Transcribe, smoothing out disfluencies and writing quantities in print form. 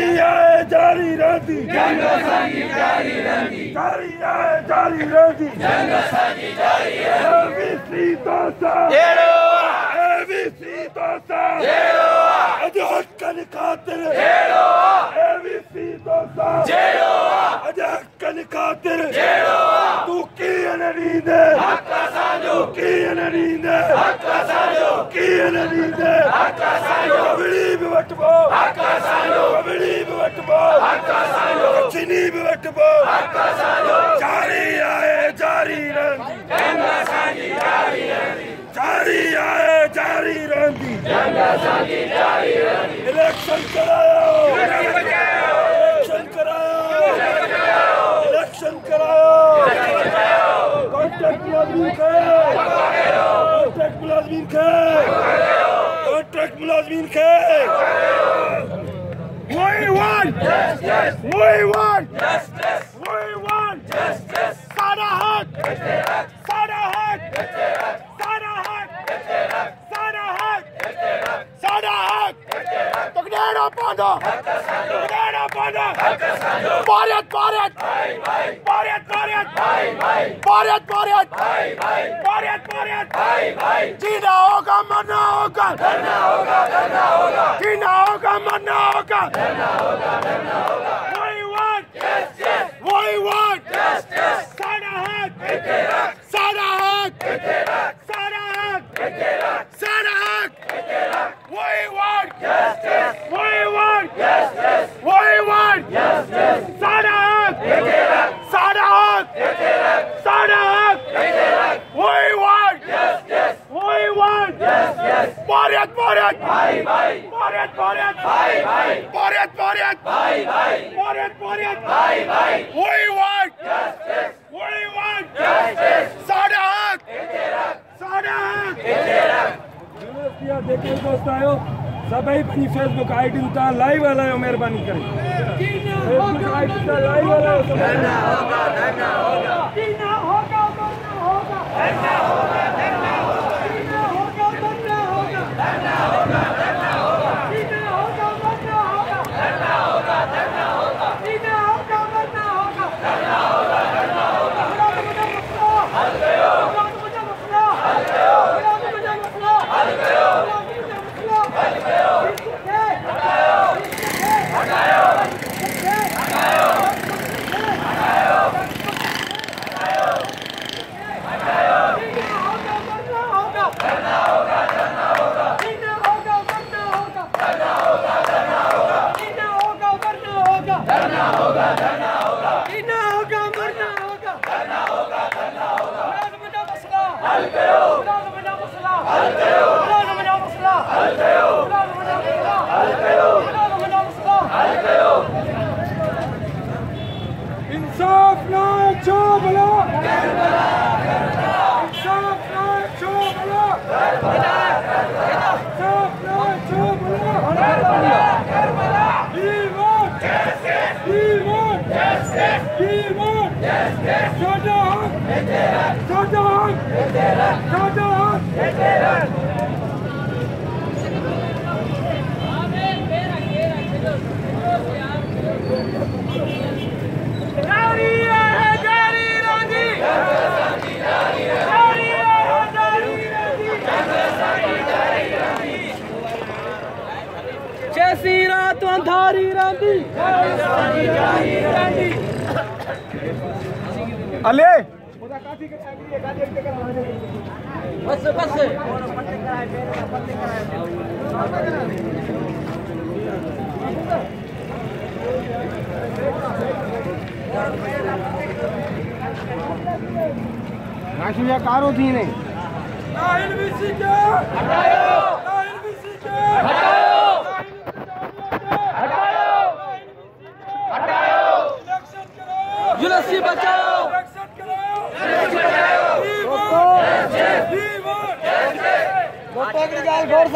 जारी रहती जंग असांजी जारी रहंदी जारी रहती जंग असांजी जारी रहंदी एबीसी तोसा जहिड़ो एबीसी तोसा जहिड़ो अॼु हक़नि ख़ातिर जहिड़ो एबीसी तोसा जहिड़ो अॼु हक़नि ख़ातिर जहिड़ो तूं कीअं न ॾींदे हक़ असांजो कीअं न ॾींदे हक़ असांजो कीअं न ॾींदे हक़ असांजो कविड़ी बि वठिबो हक़ असांजो कविड़ी बि वठिबो हक़ असांजो चीनी बि वठिबो हक़ असांजो जारी आहे जारी रहंदी जंग असांजी जारी रहंदी जारी आहे जारी रहंदी जंग असांजी जारी रहंदी इलेक्शन करायो इलेक्शन करायो इलेक्शन करायो कॉन्ट्रैक्ट मुलाजिम खे कॉन्ट्रैक्ट मुलाजिम खे कॉन्ट्रैक्ट मुलाजिम खे We want justice we want justice we want justice सारा हक सारा हक सारा हक सारा हक तकड़ेड़ा पांडा तकड़ेड़ा पांडा भारत भारत भारत भारत भारत भारत भारत भारत जीना होगा मरना होगा जीना होगा मरना होगा we want सारा हक सारा हक सारा हक सारा हक we want सारा हक सारा हक सारा हक we want Bharat Bharat Bharat Bharat Bharat Bharat Bharat we want सारा हक सारा हक देखिए दोस्त आयो सभई पंहिंजी फेसबुक आईडी तां लाइव हलायो महिरबानी करे फेसबुक आईडी तां लाइव हलायो धरना होगा धरना होगा धरना होगा धरना होगा धरना होगा धरना होगा धरना होगा धरना होगा धरना होगा धरना होगा धरना होगा धरना होगा धरना होगा धरना होगा धरना होगा धरना होगा धरना होगा धरना होगा हल कयो मसला हल कयो मसला हल कयो हल कयो हटायो धरना होगा धरना होगा धरना होगा धरना होगा धरना होगा धरना होगा धरना होगा हल कयो हल कयो हल कयो हल कयो हल कयो इंसाफ ना छो भला इंसाफ ना छो भला इंसाफ ना छो भला साडा हक साडा हक जैसी रात अंधारी रहती अले बस बस राशिया कारो थी ने एलबीसी के हटाओ एलबीसी के हटाओ हटाओ हटाओ इलेक्शन करो यूनिवर्सिटी बचाओ इलेक्शन करो बचाओ गौर